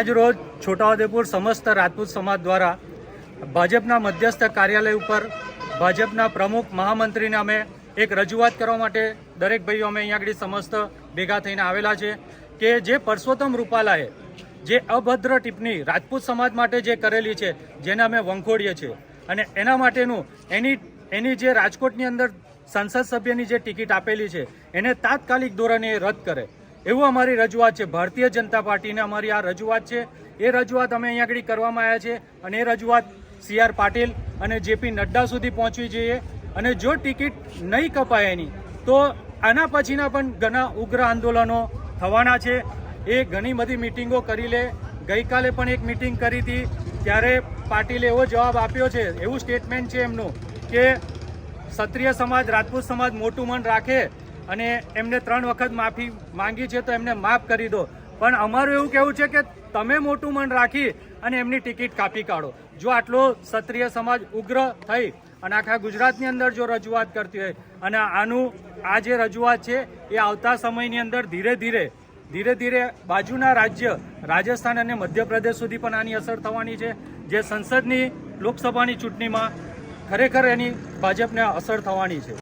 આજ રોજ છોટાઉદેપુર સમસ્ત રાજપૂત સમાજ દ્વારા ભાજપના મધ્યસ્થ કાર્યાલય ઉપર ભાજપના પ્રમુખ મહામંત્રીને અમે એક રજૂઆત કરવા માટે દરેક ભાઈઓ અમે અહીંયા આગળ સમસ્ત ભેગા થઈને આવેલા છે કે જે પરસોત્તમ રૂપાલાએ જે અભદ્ર ટિપ્પણી રાજપૂત સમાજ માટે જે કરેલી છે જેને અમે વંખોડીએ છીએ અને એના માટેનું એની જે રાજકોટની અંદર સંસદ સભ્યની જે ટિકિટ આપેલી છે એને તાત્કાલિક ધોરણે રદ કરે એવું અમારી રજૂઆત છે। ભારતીય જનતા પાર્ટીને અમારી આ રજૂઆત છે। એ રજૂઆત અમે અહીંયા આગળ કરવામાં આવ્યા છે અને એ રજૂઆત CR પાટીલ અને JP નડ્ડા સુધી પહોંચવી જોઈએ અને જો ટિકિટ નહીં કપાય એની તો આના પછીના પણ ઘણા ઉગ્ર આંદોલનો થવાના છે। એ ઘણી બધી મિટિંગો કરી લે, ગઈકાલે પણ એક મિટિંગ કરી હતી ત્યારે પાટીલે એવો જવાબ આપ્યો છે, એવું સ્ટેટમેન્ટ છે એમનું કે ક્ષત્રિય સમાજ રાજપૂત સમાજ મોટું મન રાખે અને એમને 3 વખત માફી માંગી છે તો એમને માફ કરી દો। પણ અમારું એવું કહેવું છે કે તમે મોટું મન રાખી અને એમની ટિકિટ કાપી કાઢો। જો આટલો ક્ષત્રિય સમાજ ઉગ્ર થઈ અને આખા ગુજરાતની અંદર જો રજૂઆત કરતી હોય અને આ જે રજૂઆત છે એ આવતા સમયની અંદર ધીરે ધીરે બાજુના રાજ્ય રાજસ્થાન અને મધ્યપ્રદેશ સુધી પણ આની અસર થવાની છે। જે સંસદની લોકસભાની ચૂંટણીમાં ખરેખર એની ભાજપને અસર થવાની છે।